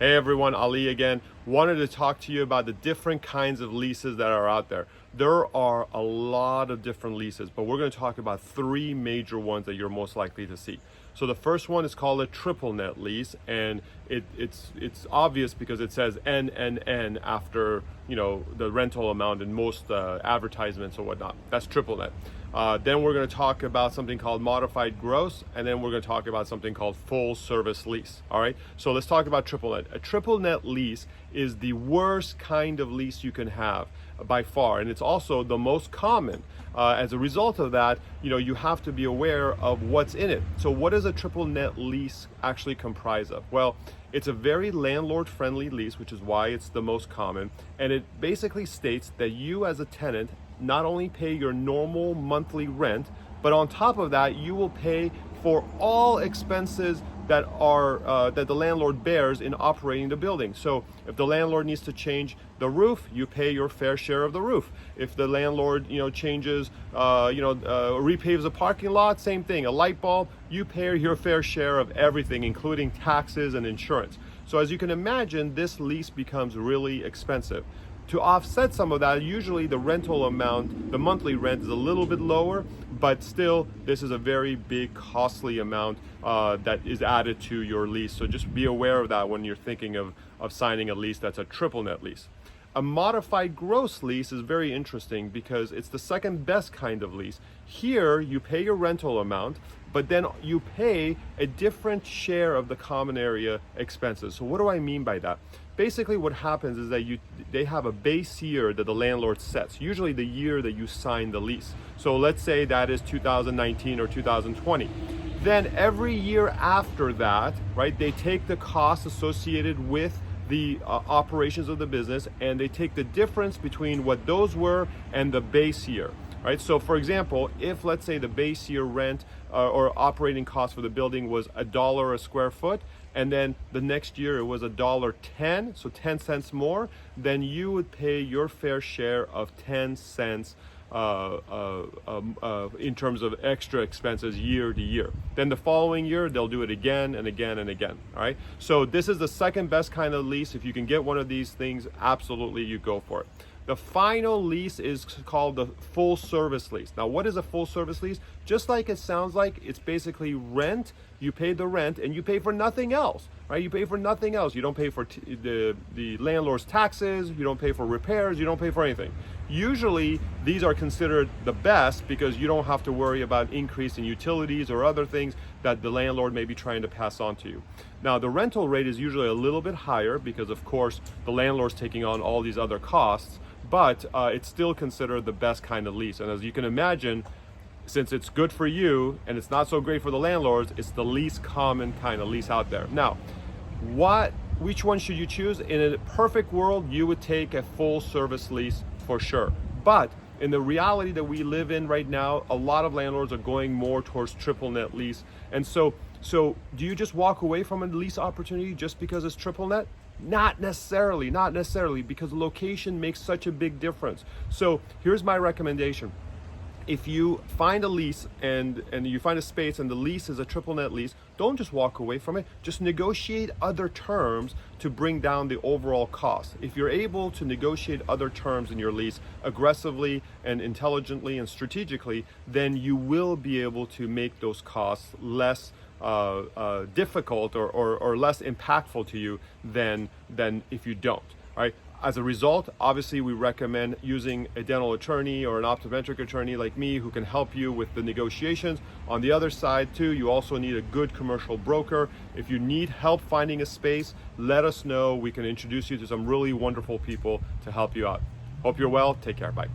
Hey everyone, Ali again. Wanted to talk to you about the different kinds of leases that are out there. There are a lot of different leases, but we're going to talk about three major ones that you're most likely to see. So the first one is called a triple net lease, and it's obvious because it says N after the rental amount in most advertisements or whatnot. That's triple net. Then we're going to talk about something called modified gross, and then we're going to talk about something called full service lease. All right, so let's talk about triple net. A triple net lease is the worst kind of lease you can have by far, and it's also the most common. As a result of that, you have to be aware of what's in it. So what does a triple net lease actually comprise of? Well, it's a very landlord-friendly lease, which is why it's the most common, and it basically states that you as a tenant not only pay your normal monthly rent, but on top of that, you will pay for all expenses that are that the landlord bears in operating the building. So if the landlord needs to change the roof, you pay your fair share of the roof. If the landlord changes repaves a parking lot, same thing. A light bulb, you pay your fair share of everything, including taxes and insurance. So as you can imagine, this lease becomes really expensive. To offset some of that, usually the rental amount, the monthly rent, is a little bit lower, but still this is a very big costly amount that is added to your lease. So just be aware of that when you're thinking of signing a lease that's a triple net lease. A modified gross lease is very interesting because it's the second best kind of lease. Here you pay your rental amount, but then you pay a different share of the common area expenses. So what do I mean by that? Basically what happens is that they have a base year that the landlord sets, usually the year that you sign the lease. So let's say that is 2019 or 2020. Then every year after that, right, they take the costs associated with the operations of the business, and they take the difference between what those were and the base year, right? So for example, if let's say the base year rent or operating cost for the building was $1 a square foot, and then the next year it was $1.10, so 10 cents more, then you would pay your fair share of 10 cents in terms of extra expenses year to year. Then the following year, they'll do it again and again and again, all right? So this is the second best kind of lease. If you can get one of these things, absolutely you go for it. The final lease is called the full service lease. Now, what is a full service lease? Just like it sounds like, it's basically rent. You pay the rent and you pay for nothing else, right? You pay for nothing else. You don't pay for the landlord's taxes. You don't pay for repairs. You don't pay for anything. Usually, these are considered the best because you don't have to worry about increase in utilities or other things that the landlord may be trying to pass on to you. Now, the rental rate is usually a little bit higher because, of course, the landlord's taking on all these other costs, but it's still considered the best kind of lease. And as you can imagine, since it's good for you and it's not so great for the landlords, it's the least common kind of lease out there. Now, which one should you choose? In a perfect world, you would take a full service lease for sure. But in the reality that we live in right now, a lot of landlords are going more towards triple net lease. And so do you just walk away from a lease opportunity just because it's triple net? Not necessarily, because location makes such a big difference. So here's my recommendation. If you find a lease and you find a space and the lease is a triple net lease, don't just walk away from it. Just negotiate other terms to bring down the overall cost. If you're able to negotiate other terms in your lease aggressively and intelligently and strategically, then you will be able to make those costs less difficult or less impactful to you than if you don't, right? As a result, obviously we recommend using a dental attorney or an optometric attorney like me who can help you with the negotiations. On the other side too, you also need a good commercial broker. If you need help finding a space, let us know. We can introduce you to some really wonderful people to help you out. Hope you're well. Take care. Bye.